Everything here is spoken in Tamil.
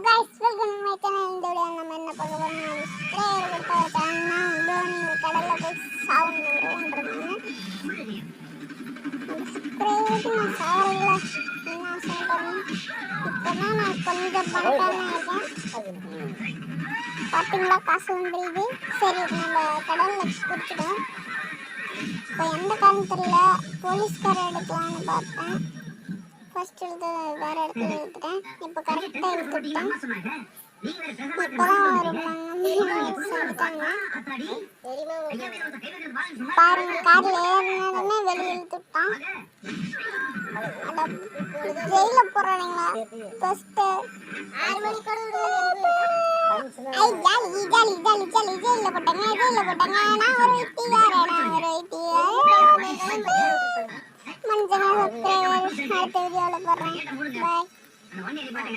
guys, welcome to my channel. இந்த வீடியோ நம்ம என்ன பார்க்க போறோம்னா ஸ்ப்ரேயர் கொடுத்த சேனல்னா ப்ரோ நீங்க கடல்ல போய் சாவுங்க ப்ரோன்றீங்க. ஸ்ப்ரேயருக்கு நான் சாவறல என்ன சொல்றேன். இப்பதான் நான் கொஞ்சம் பணக்காரனா இருக்கேன். பாத்தீங்களா காசு வந்துருது. சரி நம்ம கடல்ல குடிச்சிட்டோம். இப்போ எந்த காரணம் தெரியல போலீஸ்கார எடுக்கலாம்னு பார்த்தேன். ஃபர்ஸ்ட் எடுத்து வேற இடத்துல எடுத்துட்டேன். இப்போ கரெக்டாக எடுத்துட்டேன். இப்போதான் ஒரு சொல்லிட்டாங்க பாருங்க, காரில் ஏறினதுமே வெளியே இழுத்துட்டான். ஜெயில போடுறாங்களா ஃபர்ஸ்ட் 6 மணிக்கு ஜாலி ஜாலி ஜாலி ஜாலி ஜெயில போட்டாங்க. நான் ஒரு மஞ்சள் அடுத்த வீடியோவில் போடுறேன். பாய்.